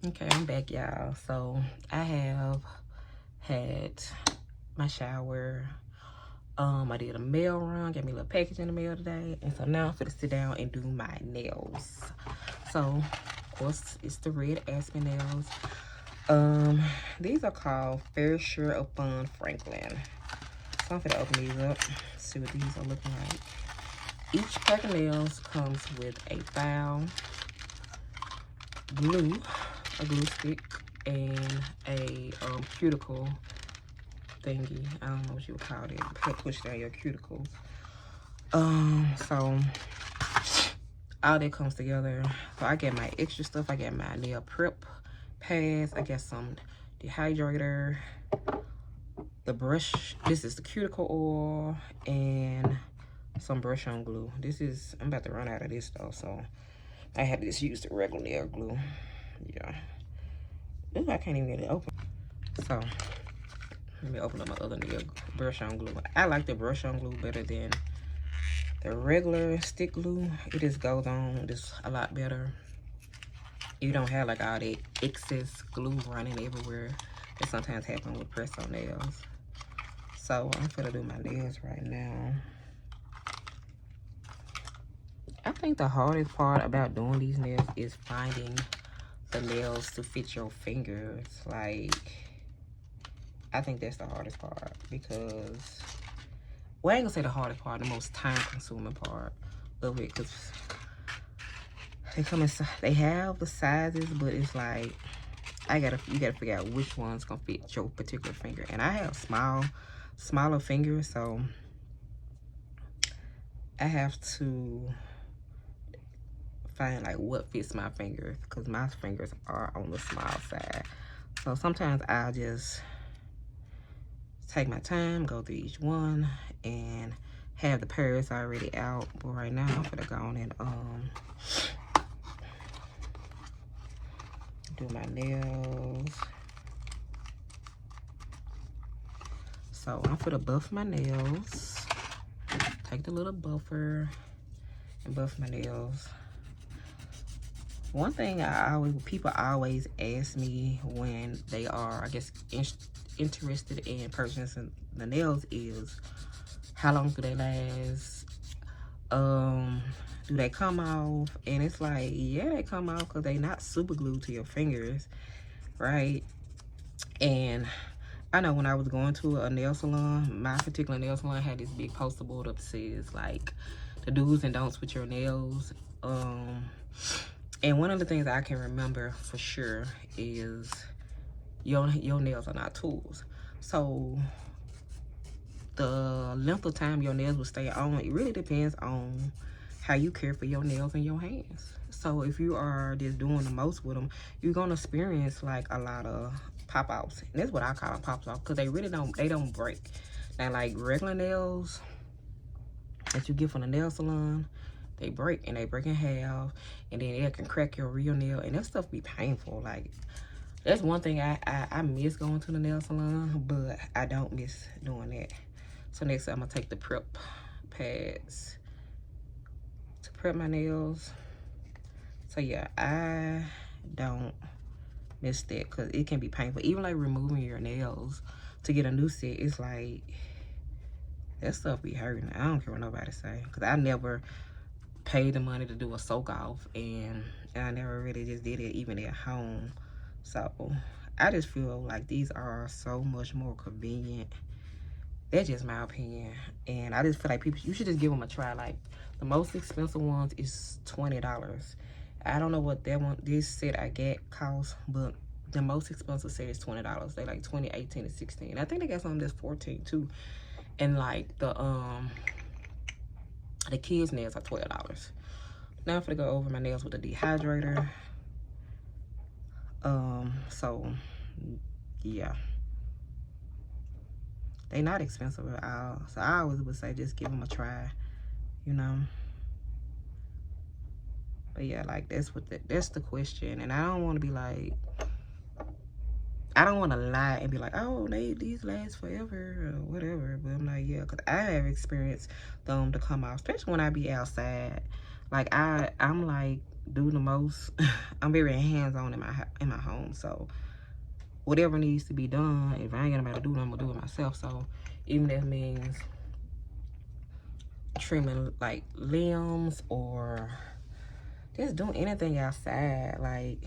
Okay, I'm back, y'all. So I have had my shower. I did a mail run, got me a little package in the mail today, and so now I'm gonna sit down and do my nails. So of course it's the red aspen nails. These are called Fair Share of Fun Franklin. So I'm gonna open these up, see what these are looking like. Each pack of nails comes with a file, glue, a glue stick, and a cuticle thingy. I don't know what you would call it. Push down your cuticles. So all that comes together. So I get my extra stuff. I get my nail prep pads. I got some dehydrator, the brush. This is the cuticle oil, and some brush on glue. I'm about to run out of this though, so I had to just use the regular nail glue. Yeah. Ooh, I can't even get it open. So let me open up my other nail brush on glue. I like the brush on glue better than the regular stick glue. It just goes on just a lot better. You don't have like all that excess glue running everywhere that sometimes happen with press-on nails. So I'm gonna do my nails right now. I think the hardest part about doing these nails is finding the nails to fit your fingers. Like, I think that's the hardest part because, well, I ain't gonna say the hardest part, the most time-consuming part of it, because they have the sizes, but it's like you gotta figure out which one's gonna fit your particular finger. And I have smaller fingers, so I have to find like what fits my fingers, because my fingers are on the small side. So sometimes I'll just take my time, go through each one, and have the pairs already out. But right now I'm gonna go on and do my nails. So I'm gonna buff my nails. Take the little buffer and buff my nails. One thing people always ask me when they are, I guess, interested in purchasing the nails is, how long do they last? Do they come off? And it's like, yeah, they come off because they not super glued to your fingers, right? And I know when I was going to a nail salon, my particular nail salon had this big poster board up that says like the do's and don'ts with your nails. And one of the things I can remember for sure is your nails are not tools. So the length of time your nails will stay on, it really depends on how you care for your nails and your hands. So if you are just doing the most with them, you're gonna experience like a lot of pop-outs. And that's what I call them, pop-outs, because they don't break. Now, like regular nails that you get from the nail salon, they break, and they break in half, and then it can crack your real nail, and that stuff be painful. Like, that's one thing I miss going to the nail salon, but I don't miss doing that. So next I'm gonna take the prep pads to prep my nails. So yeah, I don't miss that because it can be painful. Even like removing your nails to get a new set, it's like, that stuff be hurting. I don't care what nobody say, because I never paid the money to do a soak off, and I never really just did it even at home. So I just feel like these are so much more convenient. That's just my opinion. And I just feel like you should just give them a try. Like, the most expensive ones is $20. I don't know what this set I get costs, but the most expensive set is $20. They like 20, 18, and 16. I think they got something that's 14 too. And like the kids' nails are $12. Now I'm gonna go over my nails with a dehydrator. So yeah, they not expensive at all. So I always would say just give them a try, you know. But yeah, like that's the question. And I don't want to be like, I don't want to lie and be like, oh, these last forever or whatever. But I'm like, yeah, because I have experienced them to come out, especially when I be outside. Like, I'm like, do the most. I'm very hands-on in my home, so whatever needs to be done, if I ain't got nobody to do it, I'm gonna do it myself. So even if it means trimming like limbs or just doing anything outside, like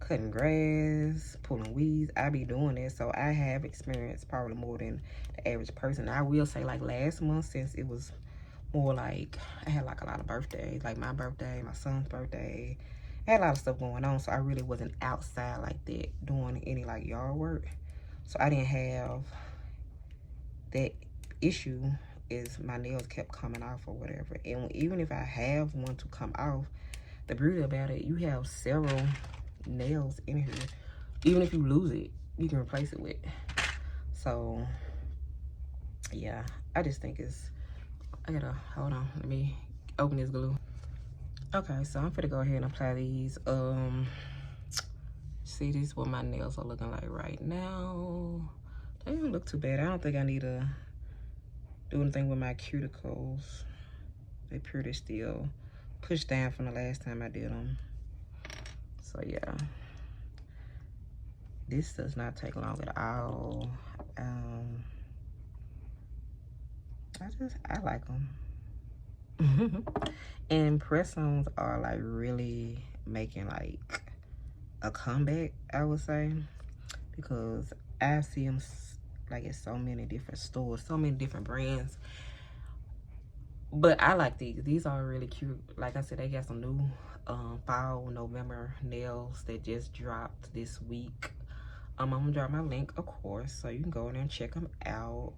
cutting grass, pulling weeds, I be doing it. So I have experience probably more than the average person. I will say, like last month, since it was more like I had like a lot of birthdays, like my birthday, my son's birthday, I had a lot of stuff going on, so I really wasn't outside like that doing any like yard work. So I didn't have that issue, is my nails kept coming off or whatever. And even if I have one to come off, the beauty about it, you have several nails in here. Even if you lose it, you can replace it with. So yeah, I just think it's, I gotta, hold on, let me open this glue. Okay, so I'm gonna go ahead and apply these. See, this is what my nails are looking like right now. They don't look too bad. I don't think I need to do anything with my cuticles. They pretty still pushed down from the last time I did them. So yeah, this does not take long at all. I like them. And press-ons are like really making like a comeback, I would say, because I see them like at so many different stores, so many different brands. But I like these. These are really cute. Like I said, they got some new fall November nails that just dropped this week. I'm gonna drop my link, of course, so you can go in there and check them out.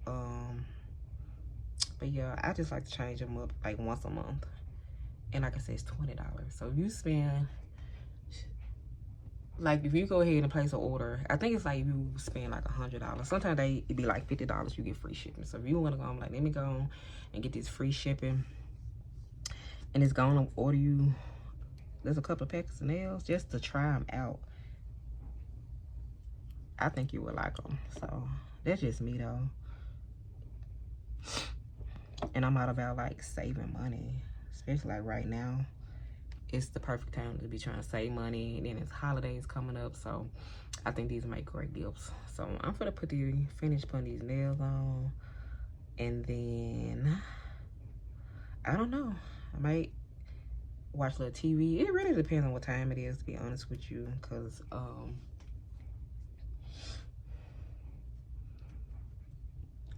But yeah, I just like to change them up like once a month. And like I said, it's $20. So if you spend, like if you go ahead and place an order, I think it's like if you spend like $100. Sometimes it'd be like $50, you get free shipping. So if you wanna go, I'm like, let me go and get this free shipping. And it's gonna order you, there's a couple of packs of nails just to try them out. I think you would like them. So that's just me though. And I'm all about like saving money, especially like right now. It's the perfect time to be trying to save money, and then it's holidays coming up, so I think these make great gifts. So I'm gonna finish putting these nails on, and then I don't know, I might watch a little TV. It really depends on what time it is, to be honest with you, because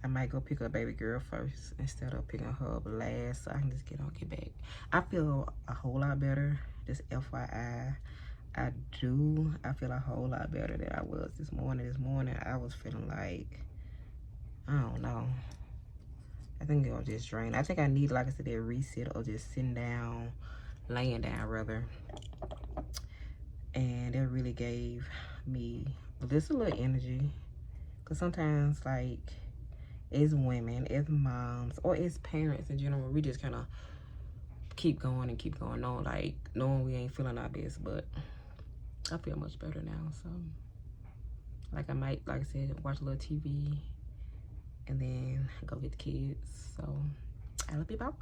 I might go pick up baby girl first instead of picking her up last, so I can just get back. I feel a whole lot better, just FYI. I feel a whole lot better than I was this morning. This morning, I was feeling like, I don't know. I think it was just drained. I think I need, like I said, that reset or just sitting down, laying down rather. And it really gave me just a little energy. Because sometimes, like, as women, as moms, or as parents in general, we just kind of keep going on, like knowing we ain't feeling our best. But I feel much better now. So like I might, like I said, watch a little TV and then go get the kids. So I'll be back.